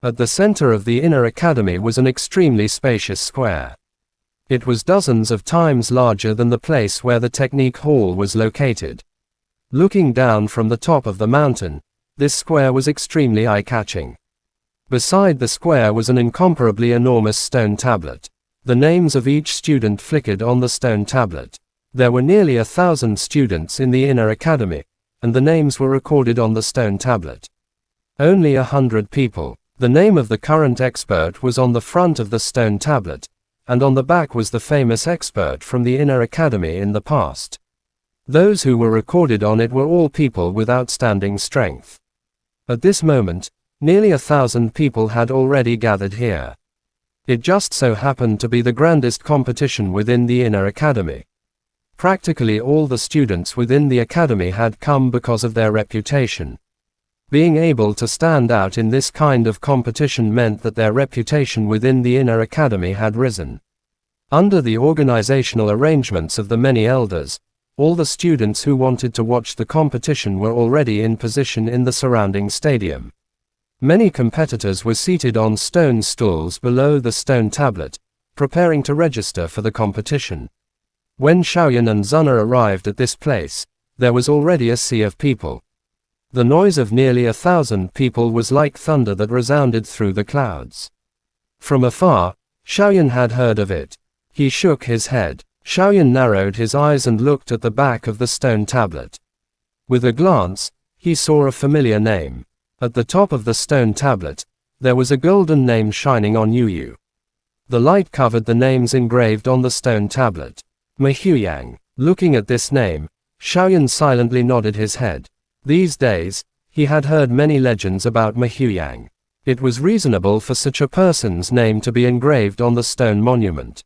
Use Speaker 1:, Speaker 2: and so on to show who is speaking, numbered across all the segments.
Speaker 1: At the center of the inner academy was an extremely spacious square. It was dozens of times larger than the place where the technique hall was located. Looking down from the top of the mountain, this square was extremely eye-catching. Beside the square was an incomparably enormous stone tablet. The names of each student flickered on the stone tablet. There were nearly 1,000 students in the inner academy, and the names were recorded on the stone tablet. Only 100 people. The name of the current expert was on the front of the stone tablet, and on the back was the famous expert from the inner academy in the past. Those who were recorded on it were all people with outstanding strength. At this moment, nearly 1,000 people had already gathered here. It just so happened to be the grandest competition within the inner academy. Practically all the students within the academy had come because of their reputation. Being able to stand out in this kind of competition meant that their reputation within the inner academy had risen. Under the organizational arrangements of the many elders, all the students who wanted to watch the competition were already in position in the surrounding stadium. Many competitors were seated on stone stools below the stone tablet, preparing to register for the competition. When Xiaoyan and Zuna arrived at this place, there was already a sea of people. The noise of nearly 1,000 people was like thunder that resounded through the clouds. From afar, Xiaoyan had heard of it. He shook his head. Xiaoyan narrowed his eyes and looked at the back of the stone tablet. With a glance, he saw a familiar name. At the top of the stone tablet, there was a golden name shining on Yu. The light covered the names engraved on the stone tablet. Mahuyang. Looking at this name, Xiaoyan silently nodded his head. These days, he had heard many legends about Mahuyang. It was reasonable for such a person's name to be engraved on the stone monument.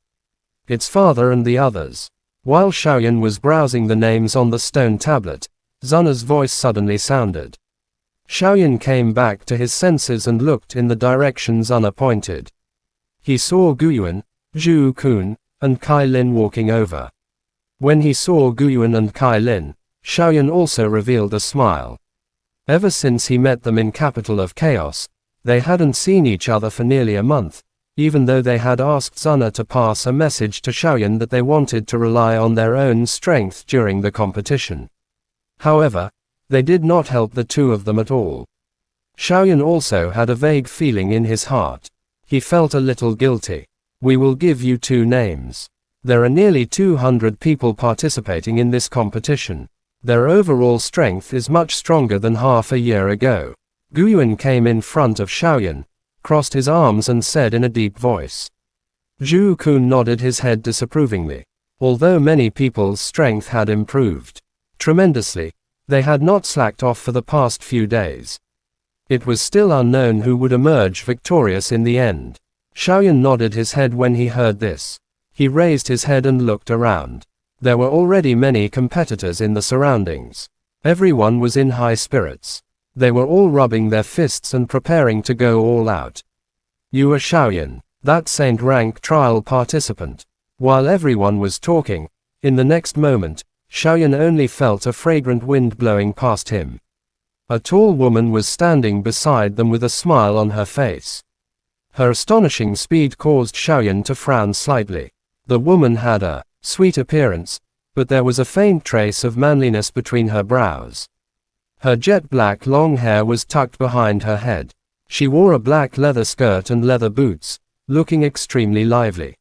Speaker 1: Its father and the others. While Xiaoyan was browsing the names on the stone tablet, Zuna's voice suddenly sounded. Xiaoyan came back to his senses and looked in the direction Zuna pointed. He saw Guyuan, Zhu Kun, and Kai Lin walking over. When he saw Guyuan and Kai Lin, Xiaoyan also revealed a smile. Ever since he met them in Capital of Chaos, they hadn't seen each other for nearly a month, even though they had asked Zuna to pass a message to Xiaoyan that they wanted to rely on their own strength during the competition. However, they did not help the two of them at all. Xiaoyan also had a vague feeling in his heart. He felt a little guilty. We will give you 2 names. There are nearly 200 people participating in this competition. Their overall strength is much stronger than half a year ago. Guyuan came in front of Xiaoyan, crossed his arms and said in a deep voice. Zhu Kun nodded his head disapprovingly. Although many people's strength had improved tremendously, they had not slacked off for the past few days. It was still unknown who would emerge victorious in the end. Xiaoyan nodded his head when he heard this. He raised his head and looked around. There were already many competitors in the surroundings. Everyone was in high spirits. They were all rubbing their fists and preparing to go all out. You are Xiaoyan, that Saint rank trial participant. While everyone was talking, in the next moment, Xiaoyan only felt a fragrant wind blowing past him. A tall woman was standing beside them with a smile on her face. Her astonishing speed caused Xiaoyan to frown slightly. The woman had a sweet appearance, but there was a faint trace of manliness between her brows. Her jet-black long hair was tucked behind her head. She wore a black leather skirt and leather boots, looking extremely lively.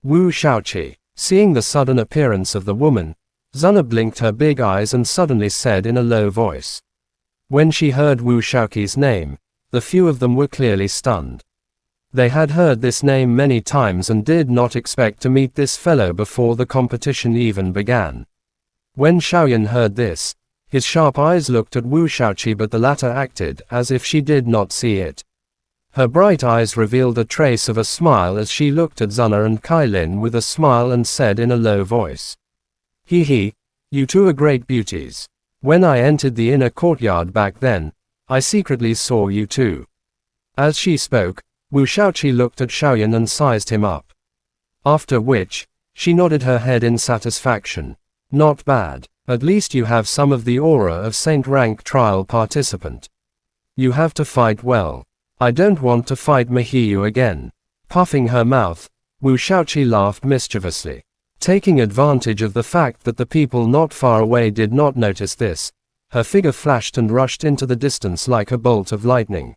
Speaker 1: Wu Shaoqi. Seeing the sudden appearance of the woman, Zuna blinked her big eyes and suddenly said in a low voice. When she heard Wu Shaoqi's name, the few of them were clearly stunned. They had heard this name many times and did not expect to meet this fellow before the competition even began. When Xiaoyan heard this, his sharp eyes looked at Wu Shaoqi, but the latter acted as if she did not see it. Her bright eyes revealed a trace of a smile as she looked at Zuna and Kai Lin with a smile and said in a low voice. He, you two are great beauties. When I entered the inner courtyard back then, I secretly saw you two. As she spoke, Wu Shaoqi looked at Xiaoyan and sized him up. After which, she nodded her head in satisfaction. Not bad. At least you have some of the aura of Saint rank trial participant. You have to fight well. I don't want to fight Mahiyu again. Puffing her mouth, Wu Shaoqi laughed mischievously. Taking advantage of the fact that the people not far away did not notice this, her figure flashed and rushed into the distance like a bolt of lightning.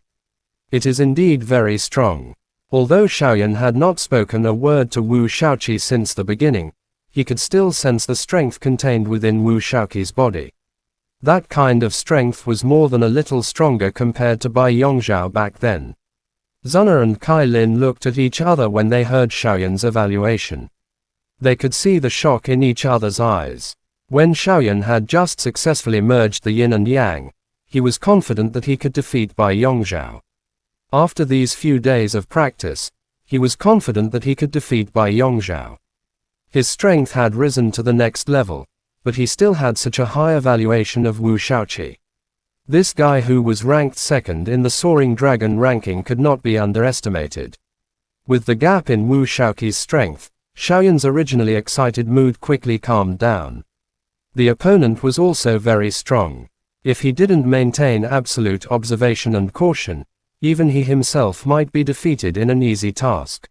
Speaker 1: It is indeed very strong. Although Xiaoyan had not spoken a word to Wu Shaoqi since the beginning, he could still sense the strength contained within Wu Shaoqi's body. That kind of strength was more than a little stronger compared to Bai Yongzhao back then. Zuna and Kai Lin looked at each other when they heard Xiaoyan's evaluation. They could see the shock in each other's eyes. When Xiaoyan had just successfully merged the yin and yang, he was confident that he could defeat Bai Yongzhao. After these few days of practice, he was confident that he could defeat Bai Yongzhao. His strength had risen to the next level, but he still had such a high evaluation of Wu Shaoqi. This guy who was ranked second in the Soaring Dragon ranking could not be underestimated. With the gap in Wu Shaoqi's strength, Xiaoyan's originally excited mood quickly calmed down. The opponent was also very strong. If he didn't maintain absolute observation and caution, even he himself might be defeated in an easy task.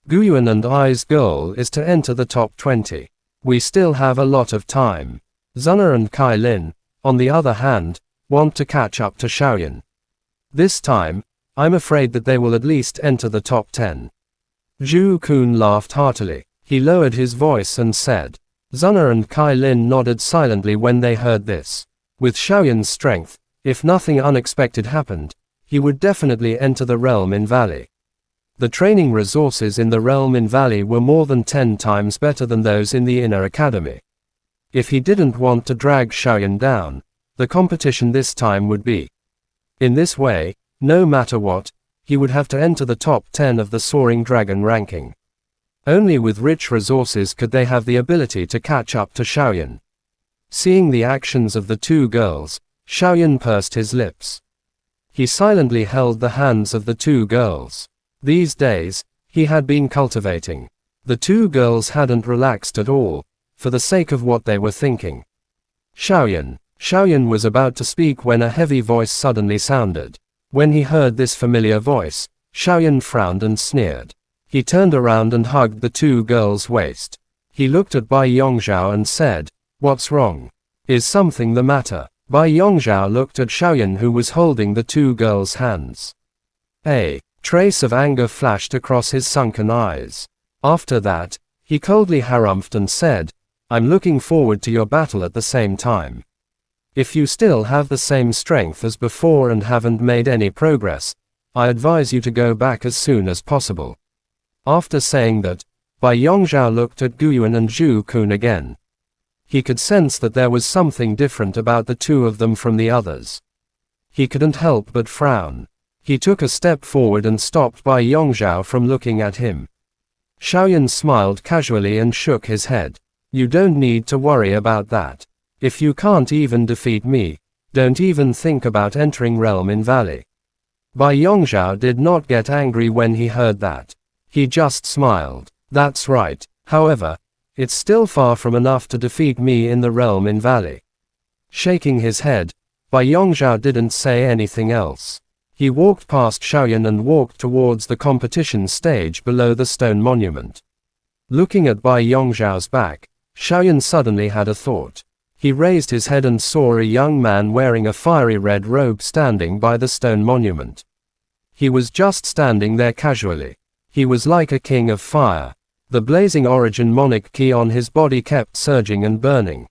Speaker 1: Guyuan and I's goal is to enter the top 20. We still have a lot of time. Zuna and Kai Lin, on the other hand, want to catch up to Xiaoyan. This time, I'm afraid that they will at least enter the top 10. Zhu Kun laughed heartily. He lowered his voice and said. Zuna and Kai Lin nodded silently when they heard this. With Xiaoyan's strength, if nothing unexpected happened, he would definitely enter the realm in Valley. The training resources in the realm in Valley were more than 10 times better than those in the inner academy. If he didn't want to drag Xiaoyan down, the competition this time would be. In this way, no matter what, he would have to enter the top 10 of the Soaring Dragon ranking. Only with rich resources could they have the ability to catch up to Xiaoyan. Seeing the actions of the two girls, Xiaoyan pursed his lips. He silently held the hands of the two girls. These days, he had been cultivating. The two girls hadn't relaxed at all, for the sake of what they were thinking. Xiaoyan was about to speak when a heavy voice suddenly sounded. When he heard this familiar voice, Xiaoyan frowned and sneered. He turned around and hugged the two girls' waist. He looked at Bai Yongzhao and said, "What's wrong? Is something the matter?" Bai Yongzhao looked at Xiaoyan who was holding the two girls' hands. A trace of anger flashed across his sunken eyes. After that, he coldly harumphed and said, "I'm looking forward to your battle at the same time. If you still have the same strength as before and haven't made any progress, I advise you to go back as soon as possible." After saying that, Bai Yongzhao looked at Guyuan and Zhu Kun again. He could sense that there was something different about the two of them from the others. He couldn't help but frown. He took a step forward and stopped Bai Yongzhao from looking at him. Xiaoyan smiled casually and shook his head. "You don't need to worry about that. If you can't even defeat me, don't even think about entering Realm in Valley." Bai Yongzhao did not get angry when he heard that. He just smiled. "That's right. However, it's still far from enough to defeat me in the Realm in Valley." Shaking his head, Bai Yongzhao didn't say anything else. He walked past Xiaoyan and walked towards the competition stage below the stone monument. Looking at Bai Yongzhao's back, Xiaoyan suddenly had a thought. He raised his head and saw a young man wearing a fiery red robe standing by the stone monument. He was just standing there casually. He was like a king of fire. The blazing origin monarch ki on his body kept surging and burning.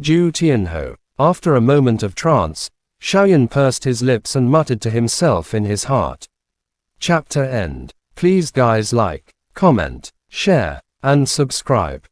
Speaker 1: Zhu Tianhou. After a moment of trance, Xiaoyan pursed his lips and muttered to himself in his heart. Chapter end. Please guys like, comment, share, and subscribe.